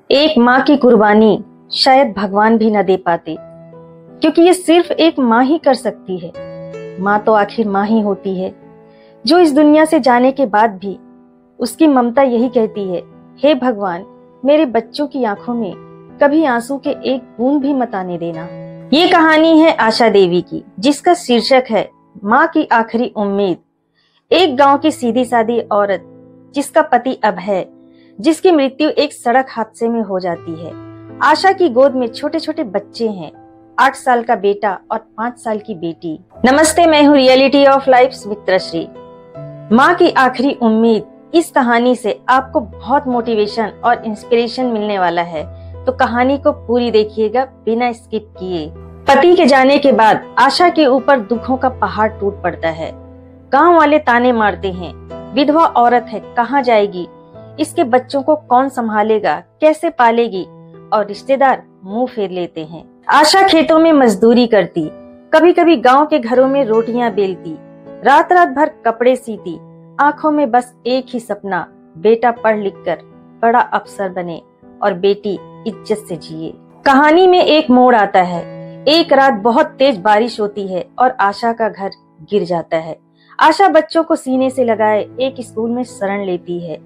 एक माँ की कुर्बानी शायद भगवान भी न दे पाते, क्योंकि ये सिर्फ एक माँ ही कर सकती है। माँ तो आखिर माँ ही होती है, जो इस दुनिया से जाने के बाद भी उसकी ममता यही कहती है, हे भगवान, मेरे बच्चों की आंखों में कभी आंसू के एक बूंद भी मत आने देना। ये कहानी है आशा देवी की, जिसका शीर्षक है माँ की आखिरी उम्मीद। एक गांव की सीधी सादी औरत, जिसका पति अभय, जिसकी मृत्यु एक सड़क हादसे में हो जाती है। आशा की गोद में छोटे छोटे बच्चे हैं, 8 साल का बेटा और 5 साल की बेटी। नमस्ते, मैं हूँ रियलिटी ऑफ लाइफ मित्रश्री। माँ की आखिरी उम्मीद, इस कहानी से आपको बहुत मोटिवेशन और इंस्पिरेशन मिलने वाला है, तो कहानी को पूरी देखिएगा बिना स्किप किए। पति के जाने के बाद आशा के ऊपर दुखों का पहाड़ टूट पड़ता है। गांव वाले ताने मारते हैं, विधवा औरत है, कहाँ जाएगी, इसके बच्चों को कौन संभालेगा, कैसे पालेगी, और रिश्तेदार मुंह फेर लेते हैं। आशा खेतों में मजदूरी करती, कभी कभी गांव के घरों में रोटियां बेलती, रात रात भर कपड़े सीती, आंखों में बस एक ही सपना, बेटा पढ़ लिख कर बड़ा अफसर बने और बेटी इज्जत से जिए। कहानी में एक मोड़ आता है। एक रात बहुत तेज बारिश होती है और आशा का घर गिर जाता है। आशा बच्चों को सीने से लगाए एक स्कूल में शरण लेती है।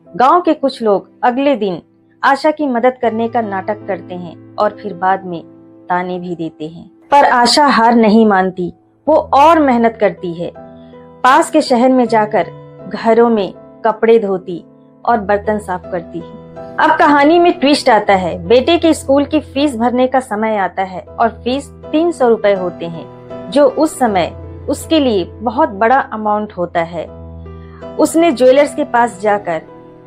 गांव के कुछ लोग अगले दिन आशा की मदद करने का नाटक करते हैं और फिर बाद में ताने भी देते हैं, पर आशा हार नहीं मानती। वो और मेहनत करती है, पास के शहर में जाकर घरों में कपड़े धोती और बर्तन साफ करती है। अब कहानी में ट्विस्ट आता है। बेटे के स्कूल की फीस भरने का समय आता है और फीस 300 रुपए होते हैं, जो उस समय उसके लिए बहुत बड़ा अमाउंट होता है। उसने ज्वेलर्स के पास जाकर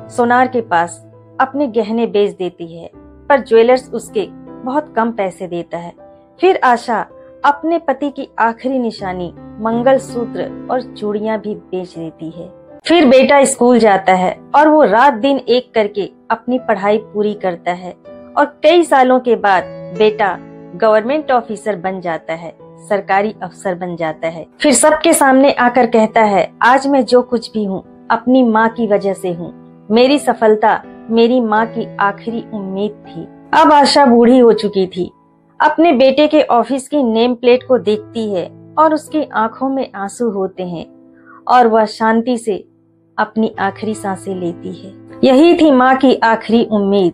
सोनार के पास अपने गहने बेच देती है, पर ज्वेलर्स उसके बहुत कम पैसे देता है। फिर आशा अपने पति की आखिरी निशानी मंगलसूत्र और चूड़ियां भी बेच देती है। फिर बेटा स्कूल जाता है और वो रात दिन एक करके अपनी पढ़ाई पूरी करता है और कई सालों के बाद बेटा गवर्नमेंट ऑफिसर बन जाता है, सरकारी अफसर बन जाता है। फिर सबके सामने आकर कहता है, आज मैं जो कुछ भी हूँ अपनी माँ की वजह से हूँ। मेरी सफलता मेरी माँ की आखिरी उम्मीद थी। अब आशा बूढ़ी हो चुकी थी। अपने बेटे के ऑफिस की नेम प्लेट को देखती है और उसकी आंखों में आंसू होते हैं और वह शांति से अपनी आखिरी सांसें लेती है। यही थी माँ की आखिरी उम्मीद।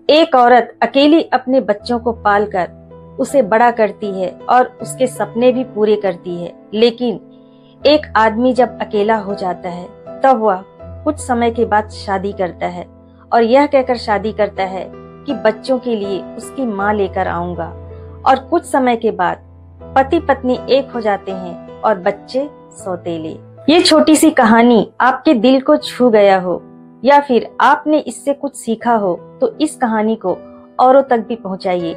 एक औरत अकेली अपने बच्चों को पालकर उसे बड़ा करती है और उसके सपने भी पूरे करती है, लेकिन एक आदमी जब अकेला हो जाता है तब वह कुछ समय के बाद शादी करता है और यह कहकर शादी करता है कि बच्चों के लिए उसकी माँ लेकर आऊंगा। और कुछ समय के बाद पति पत्नी एक हो जाते हैं और बच्चे सौतेले। ये छोटी सी कहानी आपके दिल को छू गया हो या फिर आपने इससे कुछ सीखा हो, तो इस कहानी को औरों तक भी पहुंचाइए।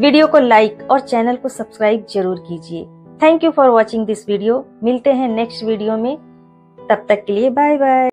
वीडियो को लाइक और चैनल को सब्सक्राइब जरूर कीजिए। Thank you for watching this video. मिलते हैं नेक्स्ट वीडियो में, तब तक के लिए बाय बाय।